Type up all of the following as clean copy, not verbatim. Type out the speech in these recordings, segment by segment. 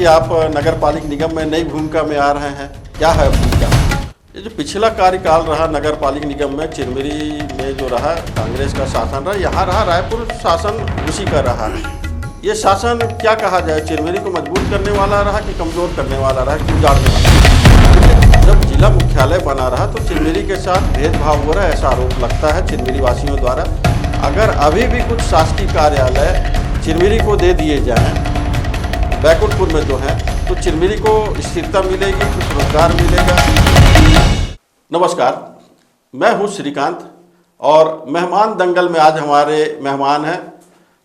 कि आप नगर पालिक निगम में नई भूमिका में आ रहे हैं, क्या है भूमिका? ये जो पिछला कार्यकाल रहा नगर पालिक निगम में, चिरमिरी में जो रहा कांग्रेस का शासन रहा, यहाँ रहा रायपुर शासन उसी का रहा। ये शासन क्या कहा जाए, चिरमिरी को मजबूत करने वाला रहा कि कमज़ोर करने वाला रहा कि उजाड़ने वाला? जब जिला मुख्यालय बना रहा तो चिरमिरी के साथ भेदभाव हो रहा है, ऐसा आरोप लगता है चिरमिरी वासियों द्वारा। अगर अभी भी कुछ शासकीय कार्यालय चिरमिरी को दे दिए जाएँ बैकुंठपुर में जो है, तो चिरमिरी को स्थिरता मिलेगी, कुछ रोजगार मिलेगा। नमस्कार, मैं हूं श्रीकांत और मेहमान दंगल में आज हमारे मेहमान हैं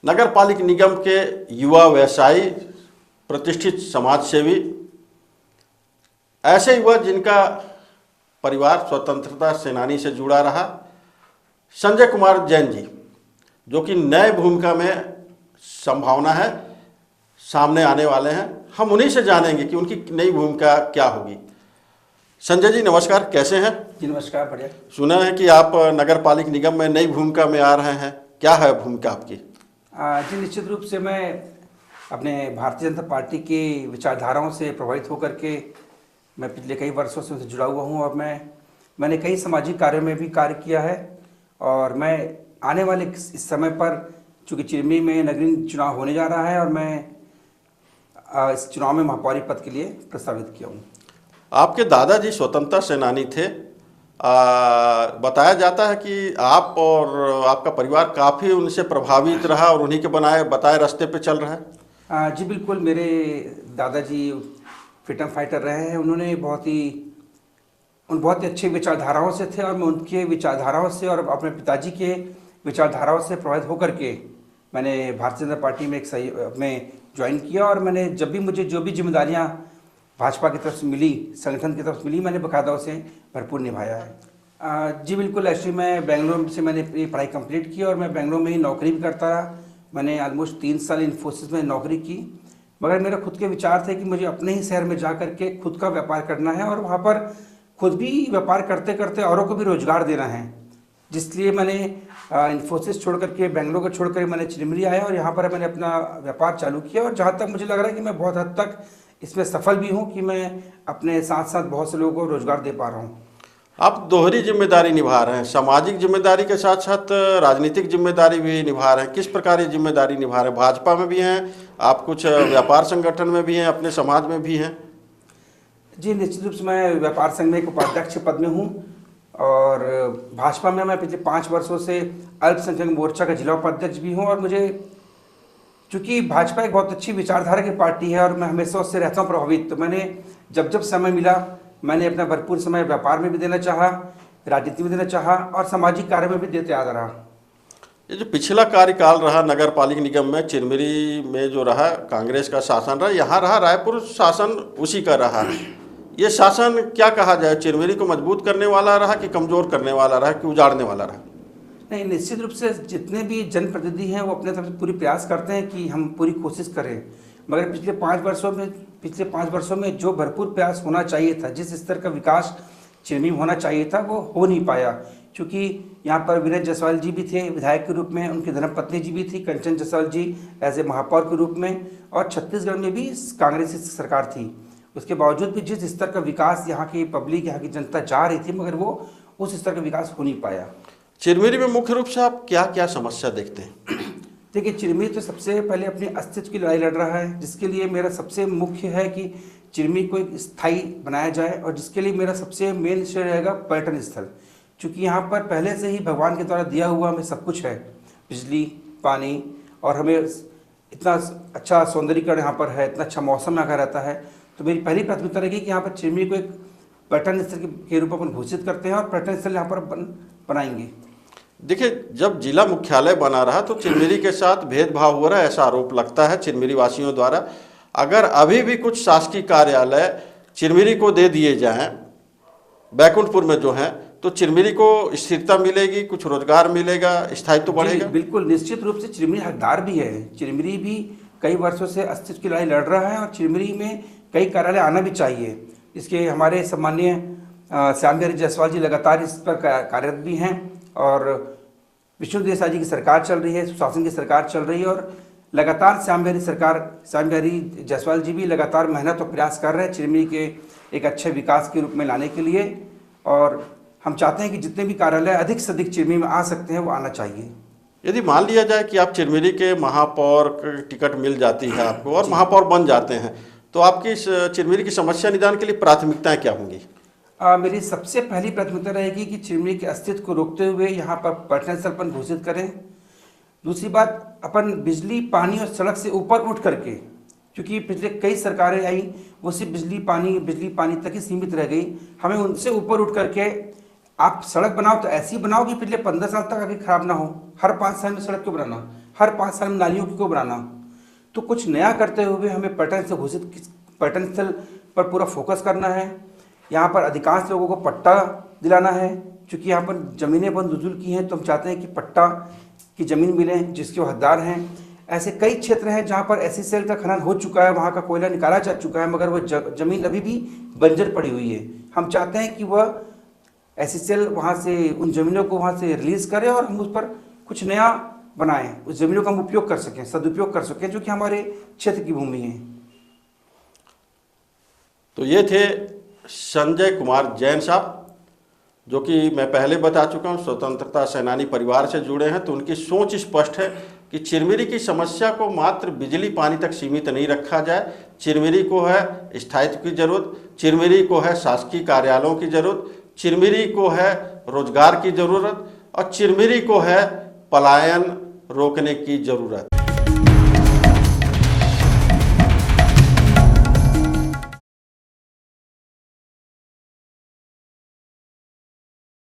नगर पालिक निगम के युवा व्यवसायी, प्रतिष्ठित समाज सेवी, ऐसे युवा जिनका परिवार स्वतंत्रता सेनानी से जुड़ा रहा, संजय कुमार जैन जी, जो कि नए भूमिका में संभावना है सामने आने वाले हैं। हम उन्हीं से जानेंगे कि उनकी नई भूमिका क्या होगी। संजय जी नमस्कार, कैसे हैं? जी नमस्कार, बढ़िया। सुना है कि आप नगर पालिक निगम में नई भूमिका में आ रहे हैं, क्या है भूमिका आपकी? जी निश्चित रूप से मैं अपने भारतीय जनता पार्टी की विचारधाराओं से प्रभावित होकर के मैं पिछले कई वर्षों से उनसे जुड़ा हुआ हूँ और मैंने कई सामाजिक कार्यों में भी कार्य किया है। और मैं आने वाले इस समय पर, चूँकि चिरमिरी में नगरीय चुनाव होने जा रहा है और मैं इस चुनाव में महापौरी पद के लिए प्रस्तावित किया हूँ। आपके दादाजी स्वतंत्रता सेनानी थे। बताया जाता है कि आप और आपका परिवार काफ़ी उनसे प्रभावित रहा और उन्हीं के बताए रास्ते पे चल रहा है। जी बिल्कुल, मेरे दादाजी फ्रीडम फाइटर रहे हैं। उन्होंने बहुत ही अच्छी विचारधाराओं से थे और मैं उनके विचारधाराओं से और अपने पिताजी के विचारधाराओं से प्रभावित होकर के मैंने भारतीय जनता पार्टी में में ज्वाइन किया। और मैंने मुझे जो भी जिम्मेदारियां भाजपा की तरफ से मिली, संगठन की तरफ से मिली, मैंने बकायदा उसे भरपूर निभाया है। जी बिल्कुल, एक्चुअली मैं बेंगलोर से मैंने ये पढ़ाई कंप्लीट की और मैं बेंगलोर में ही नौकरी भी करता रहा। मैंने ऑलमोस्ट 3 साल इन्फोसिस में नौकरी की, मगर मेरा खुद के विचार थे कि मुझे अपने ही शहर में जा करके खुद का व्यापार करना है और वहाँ पर खुद भी व्यापार करते करते औरों को भी रोजगार देना है। जिसलिए मैंने इन्फोसिस छोड़ करके, बेंगलोर को छोड़ कर मैंने चिरमिरी आया और यहाँ पर मैंने अपना व्यापार चालू किया। और जहाँ तक मुझे लग रहा है कि मैं बहुत हद तक इसमें सफल भी हूँ कि मैं अपने साथ साथ बहुत से लोगों को रोजगार दे पा रहा हूँ। आप दोहरी जिम्मेदारी निभा रहे हैं, सामाजिक जिम्मेदारी के साथ साथ राजनीतिक जिम्मेदारी भी निभा रहे हैं। किस प्रकार की जिम्मेदारी निभा रहे हैं? भाजपा में भी हैं आप, कुछ व्यापार संगठन में भी हैं, अपने समाज में भी हैं? जी निश्चित रूप से मैं व्यापार संघ में एक उपाध्यक्ष पद में हूँ और भाजपा में मैं पिछले 5 वर्षों से अल्पसंख्यक मोर्चा का जिला उपाध्यक्ष भी हूँ। और मुझे, चूँकि भाजपा एक बहुत अच्छी विचारधारा की पार्टी है और मैं हमेशा उससे रहता हूँ प्रभावित, तो मैंने जब समय मिला मैंने अपना भरपूर समय व्यापार में भी देना चाहा, राजनीति में देना चाहा और सामाजिक कार्य में भी देते आ रहा। ये जो पिछला कार्यकाल रहा नगर पालिक निगम में, चिरमिरी में जो रहा कांग्रेस का शासन रहा, यहाँ रहा रायपुर शासन उसी का रहा। ये शासन क्या कहा जाए, चिरमिरी को मजबूत करने वाला रहा कि कमज़ोर करने वाला रहा कि उजाड़ने वाला रहा? नहीं, निश्चित रूप से जितने भी जनप्रतिनिधि हैं वो अपने तरफ से पूरी प्रयास करते हैं कि हम पूरी कोशिश करें, मगर पिछले 5 वर्षों में जो भरपूर प्रयास होना चाहिए था, जिस स्तर का विकास चिरमिरी में होना चाहिए था, वो हो नहीं पाया। क्योंकि यहाँ पर विनय जायसवाल जी भी थे विधायक के रूप में, उनकी धर्मपत्नी जी भी थी कंचन जायसवाल जी एज ए महापौर के रूप में, और छत्तीसगढ़ में भी कांग्रेस की सरकार थी। उसके बावजूद भी जिस स्तर का विकास यहाँ की पब्लिक, यहाँ की जनता चाह रही थी, मगर वो उस स्तर का विकास हो नहीं पाया। चिरमिरी में मुख्य रूप से आप क्या क्या समस्या देखते हैं? देखिए, चिरमिरी तो सबसे पहले अपने अस्तित्व की लड़ाई लड़ रहा है, जिसके लिए मेरा सबसे मुख्य है कि चिरमिरी को एक स्थायी बनाया जाए और जिसके लिए मेरा सबसे मेन विषय रहेगा पर्यटन स्थल। क्योंकि यहाँ पर पहले से ही भगवान के द्वारा दिया हुआ हमें सब कुछ है, बिजली, पानी, और हमें इतना अच्छा सौंदर्यीकरण यहाँ पर है, इतना अच्छा मौसम यहाँ का रहता है। तो मेरी पहली प्राथमिकता रहेगी कि यहाँ पर चिरमिरी को एक पर्यटन स्थल के रूप में घोषित करते हैं और पर्यटन स्थल यहाँ पर बनाएंगे। देखिए, जब जिला मुख्यालय बना रहा तो चिरमिरी के साथ भेदभाव हो रहा है, ऐसा आरोप लगता है चिरमिरी वासियों द्वारा। अगर अभी भी कुछ शासकीय कार्यालय चिरमिरी को दे दिए जाएं बैकुंठपुर में जो है, तो चिरमिरी को स्थिरता मिलेगी, कुछ रोजगार मिलेगा, स्थायित्व बढ़ेगा। बिल्कुल, निश्चित रूप से चिरमिरी हकदार भी है। चिरमिरी भी कई वर्षों से अस्तित्व की लड़ाई लड़ रहा है और चिरमिरी में कई कार्यालय आना भी चाहिए। इसके हमारे सम्मानीय श्याम बिहारी जायसवाल जी लगातार इस पर कार्यरत भी हैं और विष्णुदेव साय जी की सरकार चल रही है, सुशासन की सरकार चल रही है और लगातार श्याम बिहारी जायसवाल जी भी लगातार मेहनत और प्रयास कर रहे हैं चिरमिरी के एक अच्छे विकास के रूप में लाने के लिए, और हम चाहते हैं कि जितने भी कार्यालय अधिक से अधिक चिरमिरी में आ सकते हैं वो आना चाहिए। यदि मान लिया जाए कि आप चिरमिरी के महापौर टिकट मिल जाती है आपको और महापौर बन जाते हैं, तो आपकी इस चिरमिरी की समस्या निदान के लिए प्राथमिकताएं क्या होंगी? मेरी सबसे पहली प्राथमिकता रहेगी कि चिरमिरी के अस्तित्व को रोकते हुए यहाँ पर पर्यटन स्थल अपन घोषित करें। दूसरी बात, अपन बिजली, पानी और सड़क से ऊपर उठ करके, क्योंकि पिछले कई सरकारें आई वो सिर्फ बिजली पानी तक ही सीमित रह गई, हमें उनसे ऊपर उठ करके आप सड़क बनाओ तो ऐसी बनाओ कि पिछले 15 साल तक आगे खराब ना हो। हर 5 साल में सड़क क्यों बनाना, हर 5 साल में नालियों क्यों बनाना? तो कुछ नया करते हुए हमें पर्यटन स्थल पर पूरा फोकस करना है। यहाँ पर अधिकांश लोगों को पट्टा दिलाना है, क्योंकि यहाँ पर ज़मीनें बहुत नज़ुल की हैं, तो हम चाहते हैं कि पट्टा की ज़मीन मिले जिसके वो हकदार हैं। ऐसे कई क्षेत्र हैं जहाँ पर SECL का खनन हो चुका है, वहाँ का कोयला निकाला जा चुका है, मगर वह ज़मीन अभी भी बंजर पड़ी हुई है। हम चाहते हैं कि वह SECL वहाँ से उन ज़मीनों को वहाँ से रिलीज़ करे और हम उस पर कुछ नया बनाएं, उस ज़मीनों का हम उपयोग कर सकें, सदुपयोग कर सकें, जो कि हमारे क्षेत्र की भूमि है। तो ये थे संजय कुमार जैन साहब, जो कि मैं पहले बता चुका हूँ स्वतंत्रता सेनानी परिवार से जुड़े हैं। तो उनकी सोच स्पष्ट है कि चिरमिरी की समस्या को मात्र बिजली पानी तक सीमित नहीं रखा जाए। चिरमिरी को है स्थायित्व की जरूरत, चिरमिरी को है शासकीय कार्यालयों की जरूरत, चिरमिरी को है रोजगार की जरूरत और चिरमिरी को है पलायन रोकने की जरूरत।